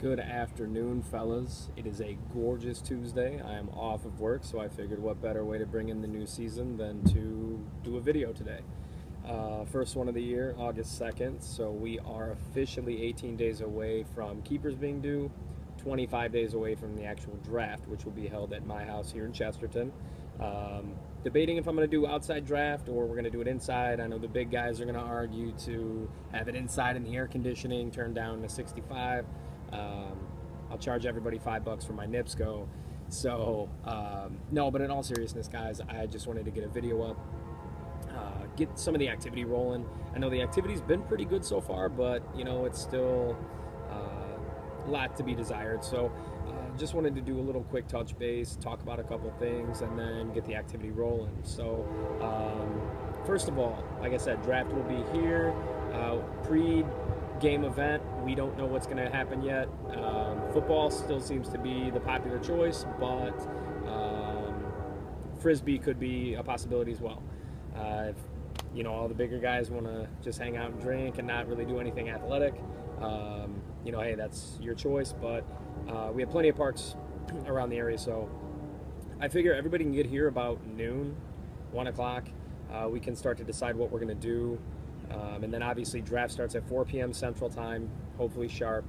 Good afternoon, fellas. It is a gorgeous Tuesday. I am off of work, so I figured what better way to bring in the new season than to do a video today. First one of the year, August 2nd, so we are officially 18 days away from keepers being due, 25 days away from the actual draft, which will be held at my house here in Chesterton. Debating if I'm going to do outside draft or we're going to do it inside. I know the big guys are going to argue to have it inside in the air conditioning, turned down to 65. I'll charge everybody $5 for my NIPSCO. So, no, but in all seriousness, guys, I just wanted to get a video up, get some of the activity rolling. I know the activity's been pretty good so far, but, it's still a lot to be desired. So, just wanted to do a little quick touch base, talk about a couple things, and then get the activity rolling. So, first of all, like I said, draft will be here. Pre-game event, we don't know what's going to happen yet. Football still seems to be the popular choice, but frisbee could be a possibility as well. If, all the bigger guys want to just hang out and drink and not really do anything athletic, hey, that's your choice. But we have plenty of parks around the area, so I figure everybody can get here about noon, 1 o'clock. We can start to decide what we're going to do. And then obviously draft starts at 4 p.m. Central Time, hopefully sharp.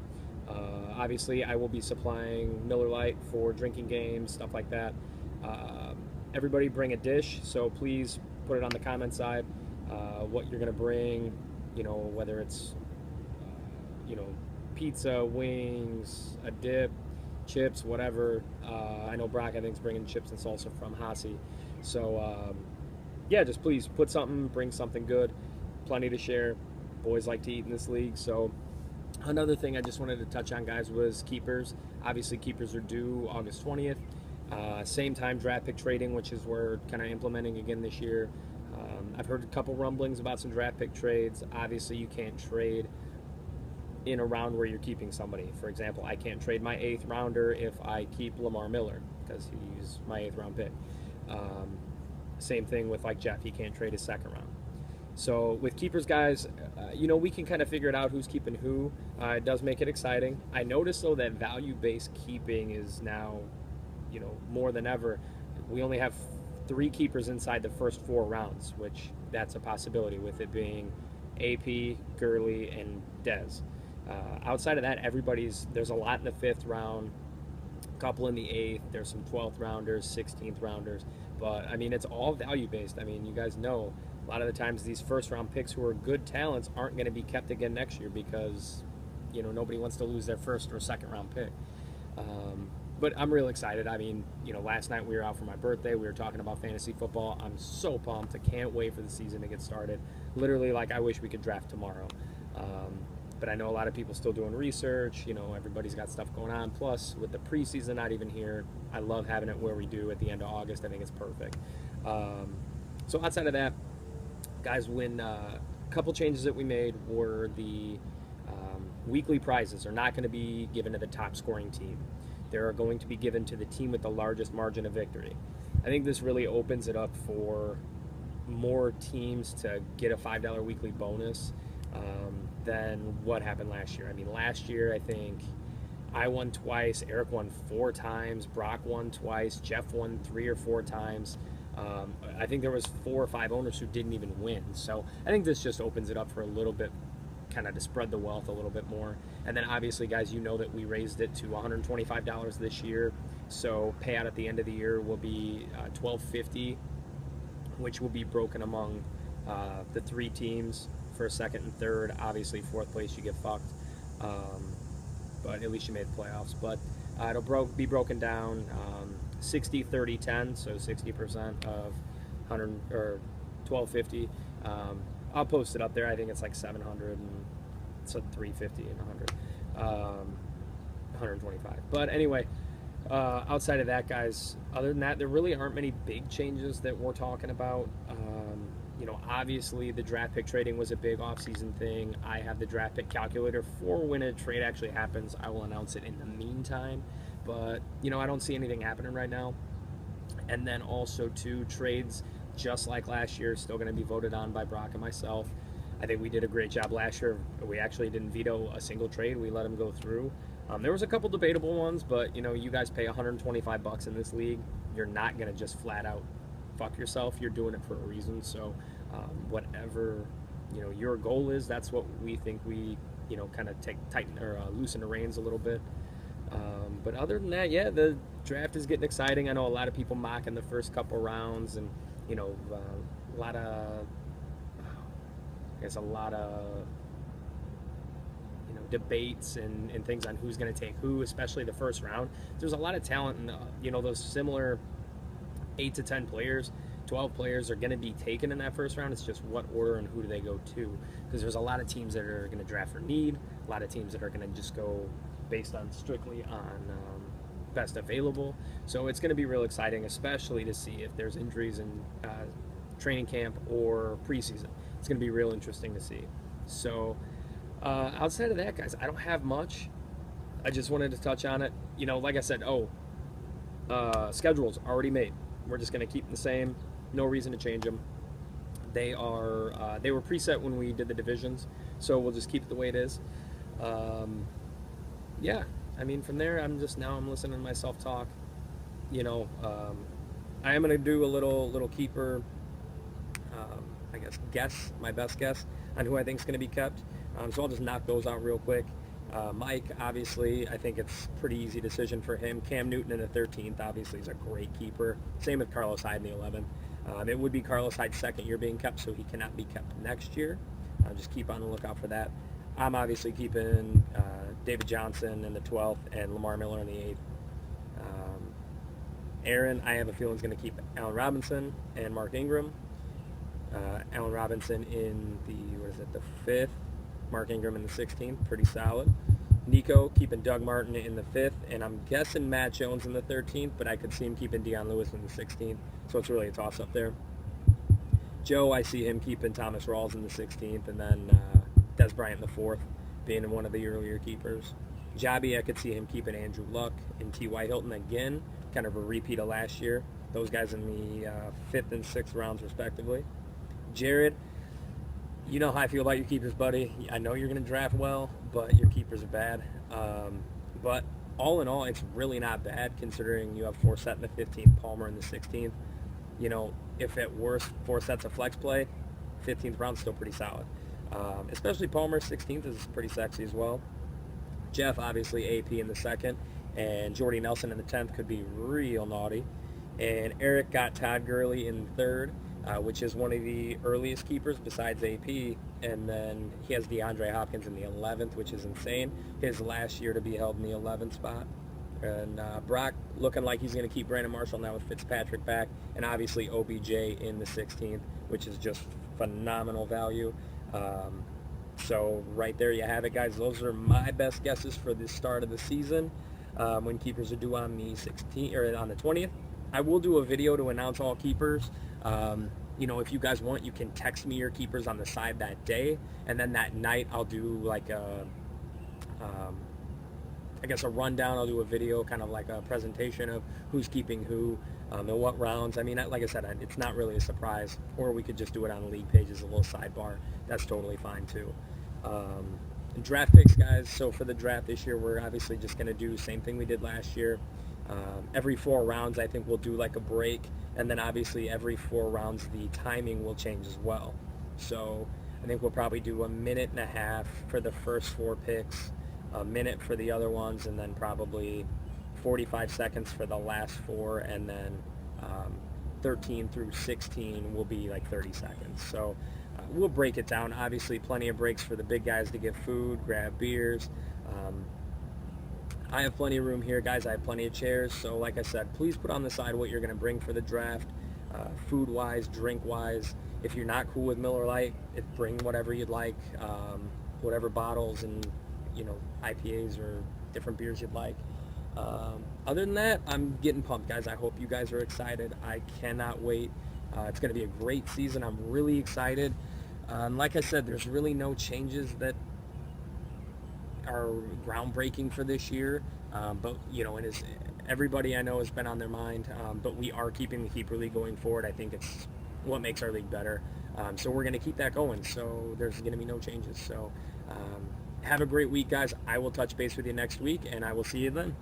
Obviously, I will be supplying Miller Lite for drinking games, stuff like that. Everybody bring a dish, so please put it on the comment side what you're going to bring, whether it's, pizza, wings, a dip, chips, whatever. I know Brock, I think, is bringing chips and salsa from Hasi. So, yeah, just please put something, bring something good. Plenty to share. Boys like to eat in this league. So another thing I just wanted to touch on, guys, was keepers. Obviously, keepers are due August 20th. Same time draft pick trading, which is we're kind of implementing again this year. I've heard a couple rumblings about some draft pick trades. Obviously, you can't trade in a round where you're keeping somebody. For example, I can't trade my 8th rounder if I keep Lamar Miller because he's my 8th round pick. Same thing with like Jeff. He can't trade his 2nd round. So with keepers, guys, we can kind of figure it out who's keeping who. It does make it exciting. I noticed, though, that value-based keeping is now, more than ever. We only have 3 keepers inside the first 4 rounds, which that's a possibility with it being AP, Gurley, and Dez. Outside of that, there's a lot in the 5th round, a couple in the 8th. There's some 12th rounders, 16th rounders. But, it's all value-based. You guys know a lot of the times these first-round picks who are good talents aren't going to be kept again next year because, nobody wants to lose their 1st or 2nd round pick. But I'm real excited. Last night we were out for my birthday. We were talking about fantasy football. I'm so pumped. I can't wait for the season to get started. Literally, I wish we could draft tomorrow. But I know a lot of people still doing research. Everybody's got stuff going on. Plus, with the preseason not even here, I love having it where we do at the end of August. I think it's perfect. So outside of that, guys, when a couple changes that we made were the weekly prizes are not going to be given to the top scoring team. They're going to be given to the team with the largest margin of victory. I think this really opens it up for more teams to get a $5 weekly bonus than what happened last year. Last year, I think I won twice, Eric won 4 times, Brock won twice, Jeff won 3 or 4 times. I think there was 4 or 5 owners who didn't even win. So I think this just opens it up for a little bit, kind of to spread the wealth a little bit more. And then obviously, guys, that we raised it to $125 this year. So payout at the end of the year will be $1,250, which will be broken among the 3 teams for 2nd and 3rd. Obviously, 4th place, you get fucked. But at least you made the playoffs. But it'll be broken down 60, 30, 10, so 60% of 100 or 1250. I'll post it up there. I think it's like 700 and it's a 350 and 100, 125. But anyway, outside of that, guys, other than that, there really aren't many big changes that we're talking about. Obviously the draft pick trading was a big off-season thing. I have the draft pick calculator for when a trade actually happens. I will announce it in the meantime, but I don't see anything happening right now. And then also, 2 trades, just like last year, still going to be voted on by Brock and myself. I think we did a great job last year. We actually didn't veto a single trade. We let them go through. There was a couple debatable ones, but you guys pay 125 bucks in this league. You're not gonna just flat out fuck yourself. You're doing it for a reason. So whatever your goal is, that's what we think we kind of tighten or loosen the reins a little bit. But other than that, yeah, the draft is getting exciting. I know a lot of people mocking the first couple rounds, and a lot of, I guess, a lot of debates and things on who's going to take who, especially the first round. There's a lot of talent, and those similar 8 to 10 players, 12 players are going to be taken in that first round. It's just what order and who do they go to, because there's a lot of teams that are going to draft for need, a lot of teams that are going to just go based on strictly on best available. So it's going to be real exciting, especially to see if there's injuries in training camp or preseason. It's going to be real interesting to see. So outside of that, guys, I don't have much. I just wanted to touch on it. Like I said, schedules already made. We're just going to keep them the same. No reason to change them. They were preset when we did the divisions, so we'll just keep it the way it is. Yeah, I mean, from there, I'm listening to myself talk. I am going to do a little keeper, I guess, my best guess on who I think is going to be kept. So I'll just knock those out real quick. Mike, obviously, I think it's a pretty easy decision for him. Cam Newton in the 13th, obviously, is a great keeper. Same with Carlos Hyde in the 11th. It would be Carlos Hyde's second year being kept, so he cannot be kept next year. Just keep on the lookout for that. I'm obviously keeping David Johnson in the 12th and Lamar Miller in the 8th. Aaron, I have a feeling, is going to keep Allen Robinson and Mark Ingram. Allen Robinson in the 5th. Mark Ingram in the 16th, pretty solid. Nico keeping Doug Martin in the 5th, and I'm guessing Matt Jones in the 13th, but I could see him keeping Deion Lewis in the 16th, so it's really a toss-up there. Joe, I see him keeping Thomas Rawls in the 16th, and then Des Bryant in the 4th, being one of the earlier keepers. Jobby, I could see him keeping Andrew Luck and T.Y. Hilton again, kind of a repeat of last year. Those guys in the 5th and 6th rounds, respectively. Jared, you know how I feel about your keepers, buddy. I know you're going to draft well, but your keepers are bad. But all in all, it's really not bad considering you have Forsett in the 15th, Palmer in the 16th. If at worst Forsett's a flex play, 15th round's still pretty solid. Especially Palmer 16th is pretty sexy as well. Jeff, obviously, AP in the 2nd, and Jordy Nelson in the 10th could be real naughty. And Eric got Todd Gurley in the 3rd. Which is one of the earliest keepers besides AP, and then he has DeAndre Hopkins in the 11th, which is insane. His last year to be held in the 11th spot. And Brock looking like he's going to keep Brandon Marshall now with Fitzpatrick back, and obviously OBJ in the 16th, which is just phenomenal value. So right there you have it, guys. Those are my best guesses for the start of the season when keepers are due on the 16th or on the 20th. I will do a video to announce all keepers. If you guys want, you can text me your keepers on the side that day, and then that night I'll do like a rundown. I'll do a video, kind of like a presentation of who's keeping who, and what rounds. I mean, like I said, it's not really a surprise, or we could just do it on the league page as a little sidebar. That's totally fine too. Draft picks, guys. So for the draft this year, we're obviously just going to do the same thing we did last year. Every 4 rounds, I think we'll do like a break, and then obviously every 4 rounds the timing will change as well. So I think we'll probably do a minute and a half for the first 4 picks, a minute for the other ones, and then probably 45 seconds for the last 4, and then 13 through 16 will be like 30 seconds. So we'll break it down. Obviously plenty of breaks for the big guys to get food, grab beers. I have plenty of room here, guys. I have plenty of chairs. So like I said, please put on the side what you're going to bring for the draft, food-wise, drink-wise. If you're not cool with Miller Lite, bring whatever you'd like, whatever bottles and, IPAs or different beers you'd like. Other than that, I'm getting pumped, guys. I hope you guys are excited. I cannot wait. It's going to be a great season. I'm really excited. Like I said, there's really no changes that are groundbreaking for this year, but everybody I know has been on their mind, but we are keeping the keeper league going forward. I think it's what makes our league better. So we're going to keep that going. So there's going to be no changes. So have a great week, guys. I will touch base with you next week, and I will see you then.